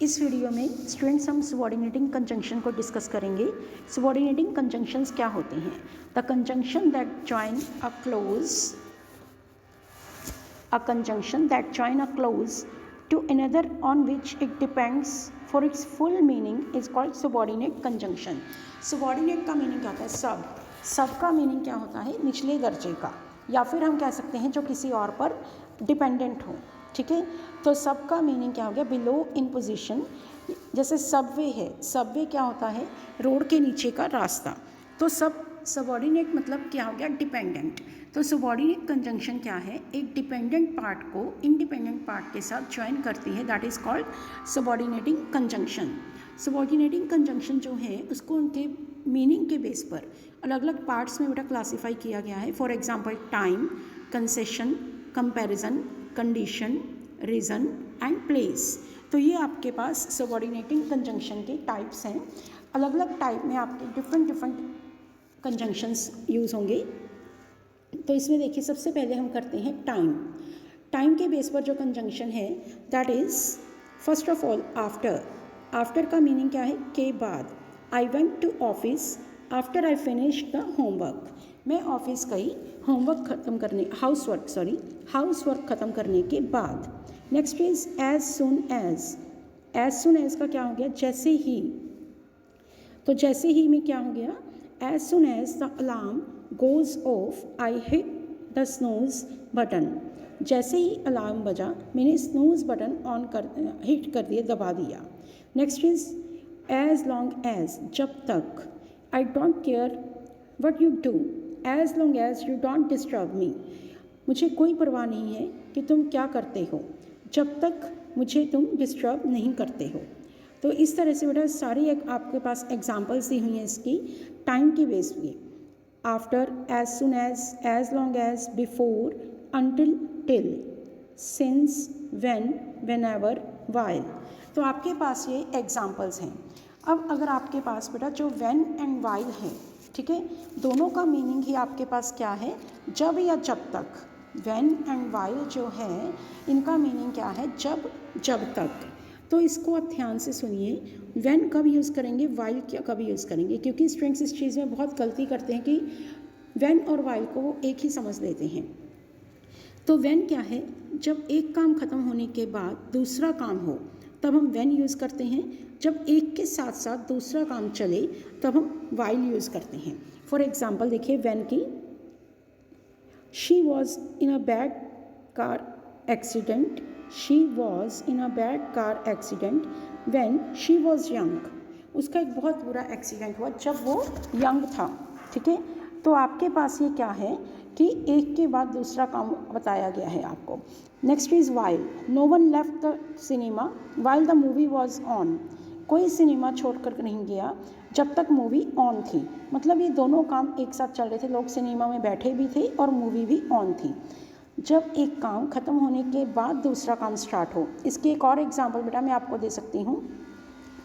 इस वीडियो में स्टूडेंट्स हम सबऑर्डिनेटिंग कंजंक्शन को डिस्कस करेंगे। सबऑर्डिनेटिंग कंजंक्शंस क्या होते हैं? The conjunction that join a close to another on which it depends for its full meaning is called subordinate conjunction। subordinate का meaning क्या होता है? सब का मीनिंग क्या होता है? निचले दर्जे का, या फिर हम कह सकते हैं जो किसी और पर डिपेंडेंट हो। ठीक है, तो सब का मीनिंग क्या हो गया? Below in position. जैसे सबवे है, सबवे क्या होता है? रोड के नीचे का रास्ता। तो सबऑर्डिनेट मतलब क्या हो गया? डिपेंडेंट। तो सबऑर्डिनेट कंजंक्शन क्या है? एक डिपेंडेंट पार्ट को इंडिपेंडेंट पार्ट के साथ ज्वाइन करती है, that is called subordinating conjunction. Subordinating conjunction जो है उसको उनके मीनिंग के बेस पर अलग अलग पार्ट्स में बेटा क्लासीफाई किया गया है। For example time, concession, comparison, condition, reason and place. तो ये आपके पास सबऑर्डिनेटिंग कंजंक्शन के टाइप्स हैं। अलग अलग टाइप में आपके डिफरेंट कंजंक्शंस यूज़ होंगे। तो इसमें देखिए, सबसे पहले हम करते हैं टाइम। टाइम के बेस पर जो कंजंक्शन है that is first of all after. After का मीनिंग क्या है? के बाद। I went to office after I finish the homework. मैं ऑफिस गई होमवर्क ख़त्म करने, हाउस वर्क ख़त्म करने के बाद। Next is as soon as. As soon as का क्या हो गया? जैसे ही। तो जैसे ही में क्या हो गया? As soon as the alarm goes off I hit the snooze button. जैसे ही अलार्म बजा मैंने स्नूज बटन हिट कर दिया, दबा दिया। Next is as long as, जब तक। I don't care what you do as long as you don't disturb me. मुझे कोई परवाह नहीं है कि तुम क्या करते हो, जब तक मुझे तुम डिस्टर्ब नहीं करते हो। तो इस तरह से बेटा सारी आपके पास एग्जांपल्स दी हुई हैं इसकी टाइम की बेस पे। After, as soon as long as, before, until, till, since, when, whenever, while. तो आपके पास ये एग्जांपल्स हैं। अब अगर आपके पास बेटा जो व्हेन एंड व्हाइल है, ठीक है, दोनों का मीनिंग ही आपके पास क्या है? जब या जब तक। व्हेन एंड व्हाइल जो है इनका मीनिंग क्या है? जब तक। तो इसको आप ध्यान से सुनिए। व्हेन कब यूज़ करेंगे, व्हाइल क्या कब यूज़ करेंगे? क्योंकि स्टूडेंट्स इस चीज़ में बहुत गलती करते हैं कि व्हेन और व्हाइल को वो एक ही समझ लेते हैं। तो व्हेन क्या है? जब एक काम ख़त्म होने के बाद दूसरा काम हो तब हम व्हेन यूज़ करते हैं। जब एक के साथ साथ दूसरा काम चले तब हम व्हाइल यूज़ करते हैं। फॉर एग्जाम्पल देखिए व्हेन की, she was in a bad car accident. She was in a bad car accident when she was young. उसका एक बहुत बुरा एक्सीडेंट हुआ जब वो यंग था। ठीक है, तो आपके पास ये क्या है कि एक के बाद दूसरा काम बताया गया है आपको। Next is while. No one left the cinema while the movie was on. कोई सिनेमा छोड़कर नहीं गया जब तक मूवी ऑन थी। मतलब ये दोनों काम एक साथ चल रहे थे, लोग सिनेमा में बैठे भी थे और मूवी भी ऑन थी। जब एक काम ख़त्म होने के बाद दूसरा काम स्टार्ट हो। इसकी एक और एग्जांपल बेटा मैं आपको दे सकती हूँ।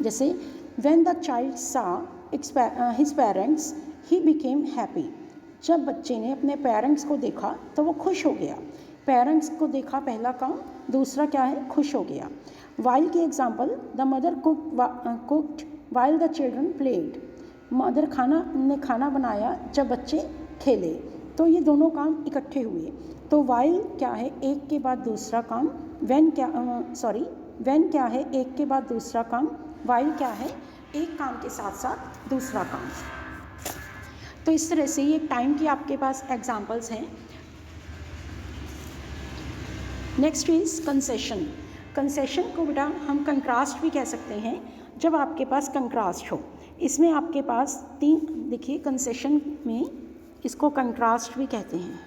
जैसे व्हेन द चाइल्ड सा his parents he became happy. जब बच्चे ने अपने पेरेंट्स को देखा तो वो खुश हो गया। पेरेंट्स को देखा पहला काम, दूसरा क्या है? खुश हो गया। वाइल की example, the mother cooked while the children played. Mother ने खाना बनाया जब बच्चे खेले। तो ये दोनों काम इकट्ठे हुए। तो वाइल क्या है? एक के बाद दूसरा काम। व्हेन क्या है? एक के बाद दूसरा काम। वाइल क्या है? एक काम के साथ साथ दूसरा काम। तो इस तरह से ये टाइम की आपके पास एग्जांपल्स हैं। Next is concession. कंसेशन को बेटा हम कंट्रास्ट भी कह सकते हैं, जब आपके पास कंट्रास्ट हो। इसमें आपके पास तीन, देखिए कंसेशन में इसको कंट्रास्ट भी कहते हैं।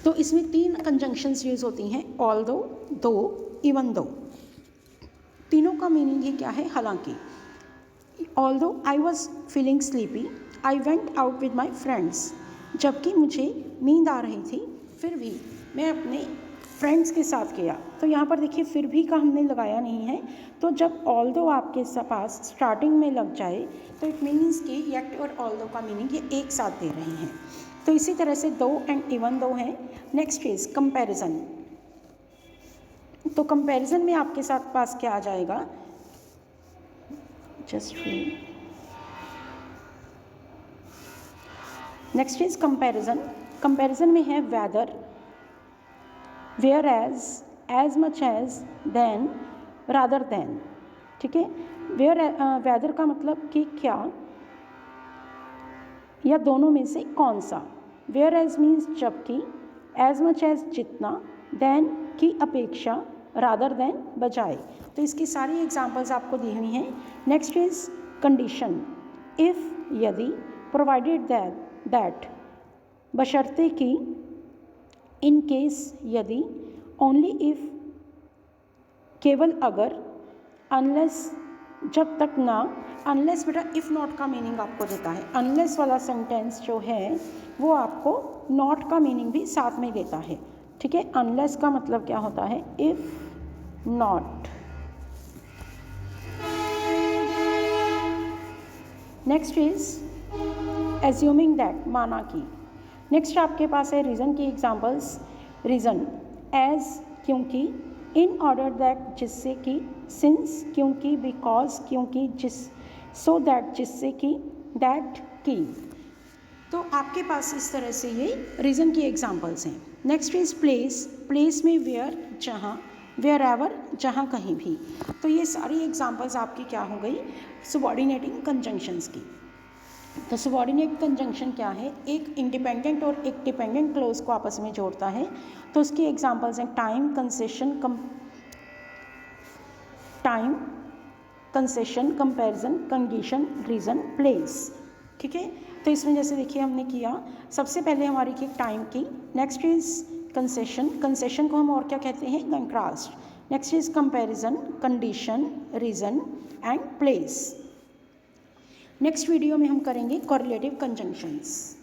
तो इसमें तीन कंजंक्शंस यूज़ होती हैं, ऑल्दो, दो, इवन दो। तीनों का मीनिंग ही क्या है? हालांकि। Although I was feeling sleepy I went out with my friends. जबकि मुझे नींद आ रही थी फिर भी मैं अपने फ्रेंड्स के साथ गया। तो यहाँ पर देखिए फिर भी का हमने लगाया नहीं है। तो जब ऑल्दो आपके पास स्टार्टिंग में लग जाए तो इट मीन्स कि येट और ऑल्दो का मीनिंग ये एक साथ दे रहे हैं। तो इसी तरह से दो एंड इवन दो हैं। Next is comparison. तो कंपैरिजन में आपके साथ पास क्या आ जाएगा, just next is comparison. Comparison में है whether, where as much as, than, rather than. ठीक है, वेदर का मतलब कि क्या या दोनों में से कौन सा। वेयर एज मीन्स जबकि, एज मच एज जितना, देन की अपेक्षा, रादर देन बजाय। तो इसकी सारी एग्जांपल्स आपको दी हुई हैं। नेक्स्ट इज कंडीशन, इफ़ यदि, प्रोवाइडेड दैट बशर्ते कि, इन केस यदि, ओनली इफ़ केवल अगर, अनलेस जब तक ना। अनलेस बेटा इफ़ नॉट का मीनिंग आपको देता है। अनलेस वाला सेंटेंस जो है वो आपको नॉट का मीनिंग भी साथ में देता है। ठीक है, अनलेस का मतलब क्या होता है, if not. Next is assuming that, माना कि। नेक्स्ट आपके पास है रीज़न की एग्जांपल्स। रीज़न, एज क्योंकि, इन ऑर्डर दैट जिससे कि, सिंस क्योंकि, बिकॉज क्योंकि, जिस, सो दैट जिससे कि, दैट की। तो आपके पास इस तरह से ये रीज़न की एग्जांपल्स हैं। नेक्स्ट इज प्लेस, प्लेस में वेयर जहाँ, वेयर एवर जहाँ कहीं भी। तो ये सारी एग्जांपल्स आपकी क्या हो गई, सबऑर्डिनेटिंग कंजंक्शंस की। तो सबऑर्डिनेट कंजंक्शन क्या है, एक इंडिपेंडेंट और एक डिपेंडेंट क्लोज को आपस में जोड़ता है। तो उसकी एग्जांपल्स हैं time, concession, comparison, condition, reason, place. ठीक है, तो इसमें जैसे देखिए हमने किया, सबसे पहले हमारी की टाइम की। नेक्स्ट इज कंसेशन, कंसेशन को हम और क्या कहते हैं, contrast. Next is comparison, condition, reason and place. Next video में हम करेंगे कोरिलेटिव कंजंक्शंस।